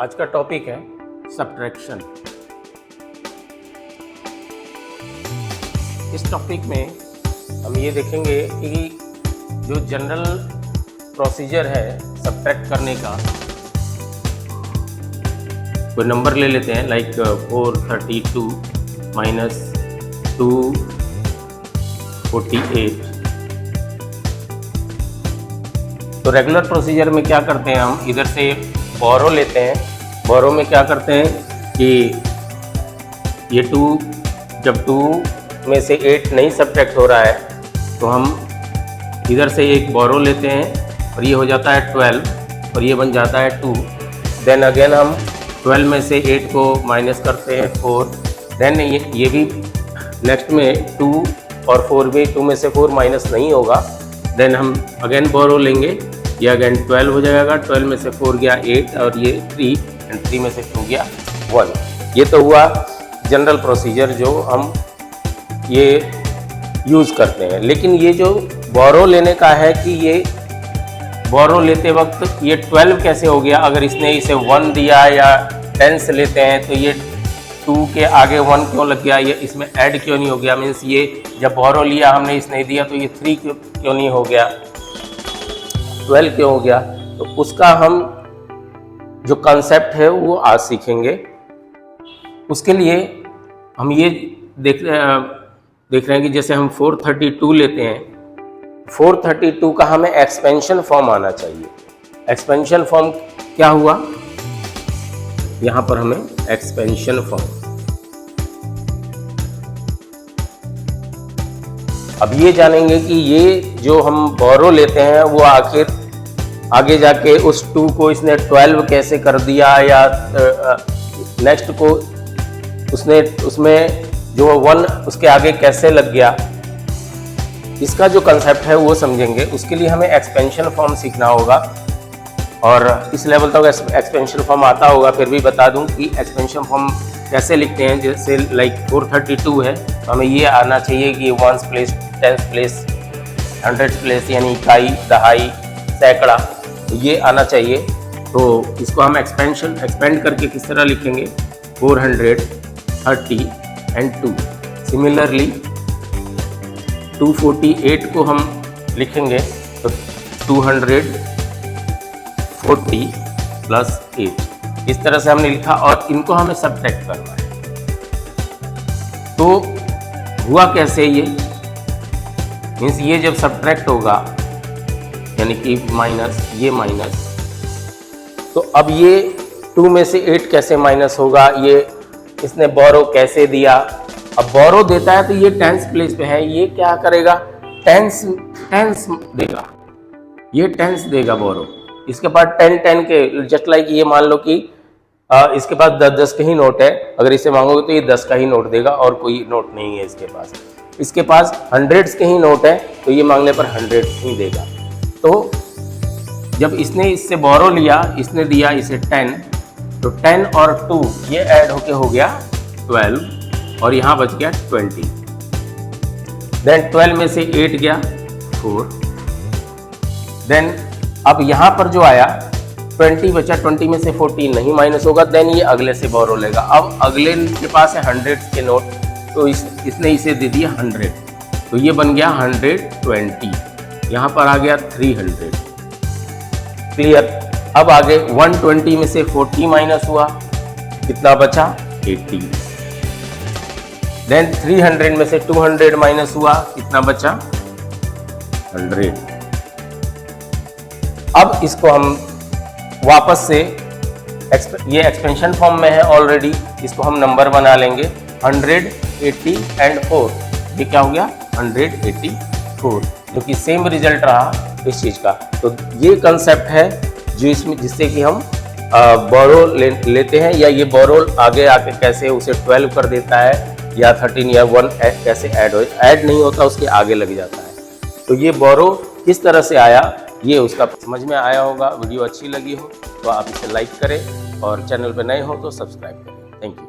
आज का टॉपिक है सब्ट्रैक्शन। इस टॉपिक में हम ये देखेंगे कि जो जनरल प्रोसीजर है सब्ट्रैक्ट करने का, कोई नंबर ले लेते हैं लाइक 432 माइनस 248। तो रेगुलर प्रोसीजर में क्या करते हैं, हम इधर से बोरो लेते हैं। बोरो में क्या करते हैं कि ये 2, जब 2 में से 8 नहीं सब्ट्रैक्ट हो रहा है तो हम इधर से एक बोरो लेते हैं और ये हो जाता है 12 और ये बन जाता है 2। देन अगेन हम 12 में से 8 को माइनस करते हैं 4। देन ये भी नेक्स्ट में 2 और 4 में 2 में से 4 माइनस नहीं होगा। देन हम अगेन बोरो लेंगे, ये अगेन 12 हो जाएगा। 12 में से 4 गया 8 और ये 3 एंड 3 में से 2 गया 1। ये तो हुआ जनरल प्रोसीजर जो हम ये यूज़ करते हैं। लेकिन ये जो बोरो लेने का है कि ये बोरो लेते वक्त ये 12 कैसे हो गया, अगर इसने इसे 1 दिया या 10 से लेते हैं तो ये 2 के आगे 1 क्यों लग गया, ये इसमें ऐड क्यों नहीं हो गया। मीन्स ये जब बोरो लिया हमने इसने दिया तो ये 3 क्यों नहीं हो गया, 12 क्यों हो गया। तो उसका हम जो कॉन्सेप्ट है वो आज सीखेंगे। उसके लिए हम ये देख रहे हैं कि जैसे हम 432 लेते हैं, 432 का हमें एक्सपेंशन फॉर्म आना चाहिए। एक्सपेंशन फॉर्म क्या हुआ, यहाँ पर हमें एक्सपेंशन फॉर्म, अब ये जानेंगे कि ये जो हम बोरो लेते हैं वो आखिर आगे जाके उस 2 को इसने 12 कैसे कर दिया, या नेक्स्ट को उसमें जो 1 उसके आगे कैसे लग गया। इसका जो कंसेप्ट है वो समझेंगे। उसके लिए हमें एक्सपेंशन फॉर्म सीखना होगा और इस लेवल तक एक्सपेंशन फॉर्म आता होगा, फिर भी बता दूं कि एक्सपेंशन फॉर्म कैसे लिखते हैं। जैसे लाइक 432 है तो हमें ये आना चाहिए कि 1s place, 10s place, 100s place, यानी इकाई, दहाई, सैकड़ा, तो ये आना चाहिए। तो इसको हम एक्सपेंड करके किस तरह लिखेंगे, 430 एंड 2। सिमिलरली 248 को हम लिखेंगे तो 240 प्लस 8, इस तरह से हमने लिखा और इनको हमें सब्ट्रैक्ट करना है। तो हुआ कैसे ये, मीन्स ये जब सब्ट्रैक्ट होगा यानी कि माइनस, ये माइनस, तो अब ये 2 में से 8 कैसे माइनस होगा, ये इसने बोरो कैसे दिया। अब बोरो देता है तो ये 10s प्लेस पे है, ये क्या करेगा, 10s देगा, ये 10s देगा बोरो। इसके पास 10 के, जस्ट लाइक ये मान लो कि इसके पास 10 के ही नोट है, अगर इसे मांगोगे तो ये 10 का ही नोट देगा और कोई नोट नहीं है इसके पास। इसके पास 100s के ही नोट है तो ये मांगने पर 100 ही देगा। तो जब इसने इससे बोरो लिया, इसने दिया इसे 10, तो 10 और 2 ये ऐड होके हो गया 12 और यहाँ बच गया 20। देन 12 में से 8 गया 4। देन अब यहाँ पर जो आया 20 बचा, 20 में से 14 नहीं माइनस होगा। देन ये अगले से बोरो लेगा। अब अगले के पास है 100 के नोट, तो इसने इसे दे दिया 100, तो ये बन गया 120। यहाँ पर आ गया 300। क्लियर। अब आगे 120 में से 40 माइनस हुआ, कितना बचा, 80। देन 300 में से 200 माइनस हुआ, कितना बचा, 100। अब इसको हम वापस से ये एक्सपेंशन फॉर्म में है ऑलरेडी, इसको हम नंबर बना लेंगे 180 एंड 4। ये क्या हो गया, 184, जो कि सेम रिजल्ट रहा इस चीज का। तो ये कंसेप्ट है जो इसमें, जिससे कि हम बोरो लेते हैं, या ये बोरो आगे आके कैसे उसे 12 कर देता है, या 13 या 1 कैसे ऐड नहीं होता, उसके आगे लग जाता है। तो ये बोरो किस तरह से आया, ये उसका समझ में आया होगा। वीडियो अच्छी लगी हो तो आप इसे लाइक करें और चैनल पर नए हो तो सब्सक्राइब करें। Thank you.